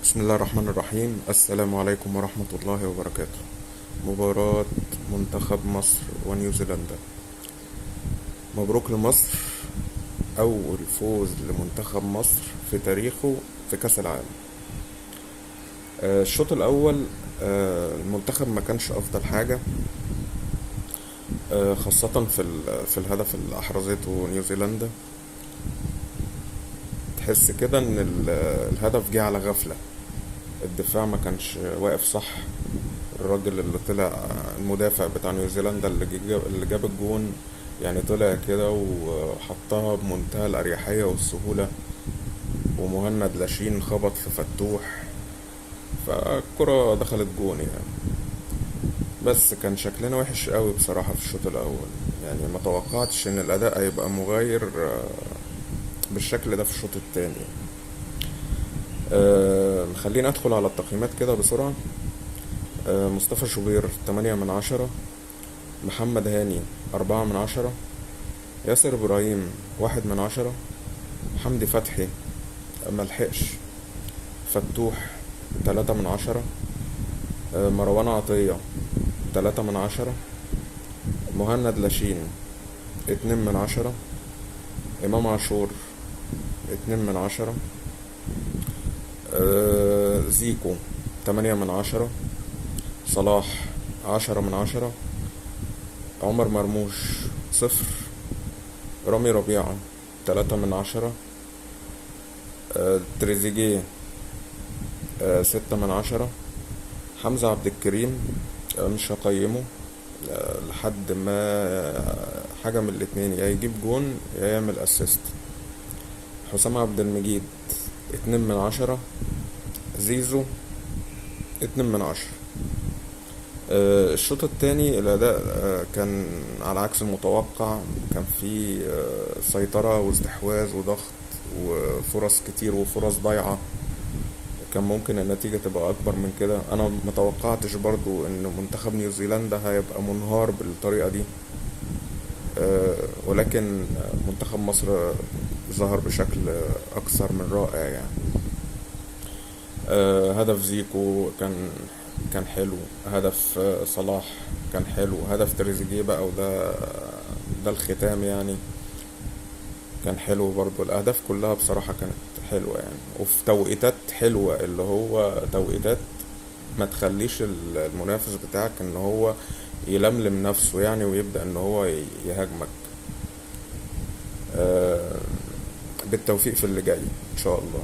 بسم الله الرحمن الرحيم. السلام عليكم ورحمة الله وبركاته. مباراة منتخب مصر ونيوزيلندا. مبروك لمصر، أول فوز لمنتخب مصر في تاريخه في كأس العالم. الشوط الأول المنتخب ما كانش أفضل حاجة، خاصة في الهدف اللي أحرزته نيوزيلندا. تحس كده إن الهدف جه على غفلة، الدفاع ما كانش واقف صح. الراجل اللي طلع المدافع بتاع نيوزيلندا اللي جاب الجون، يعني طلع كده وحطها بمنتهى الأريحية والسهولة، ومهند لاشين خبط في فتوح، فالكرة دخلت جون يعني. بس كان شكلنا وحش قوي بصراحة في الشوط الأول، يعني ما توقعتش إن الأداء هيبقى مغاير بالشكل ده في الشوط التاني. خلينا أدخل على التقييمات كده بسرعة. مصطفى شوبير 8/10، محمد هاني 4/10، ياسر إبراهيم 1/10، حمدي فتحي ملحقش، فتوح 3/10، مروان عطية 3/10، مهند لاشين 2/10، إمام عاشور 2/10، زيكو 8/10، صلاح 10/10، عمر مرموش 0، رامي ربيعة 3/10، تريزيجيه 6/10، حمزة عبد الكريم مش هقيمه لحد ما حاجة من الاتنين، يا يجيب جون يا يعمل اسيست. حسام عبد المجيد 2/10، زيزو 2/10. الشوط التاني الأداء كان على عكس المتوقع، كان فيه سيطرة واستحواذ وضغط وفرص كتير وفرص ضايعة. كان ممكن النتيجة تبقى أكبر من كده. أنا متوقعتش برضو إن منتخب نيوزيلندا هيبقى منهار بالطريقة دي، ولكن منتخب مصر ظهر بشكل أكثر من رائع يعني. هدف زيكو كان حلو، هدف صلاح كان حلو، هدف تريزيجيه بقى ده الختام يعني كان حلو برضو. الأهداف كلها بصراحة كانت حلوة يعني، وفي توقيتات حلوة، اللي هو توقيتات ما تخليش المنافس بتاعك ان هو يلملم نفسه يعني، ويبدأ ان هو يهاجمك. بالتوفيق في اللي جاي ان شاء الله.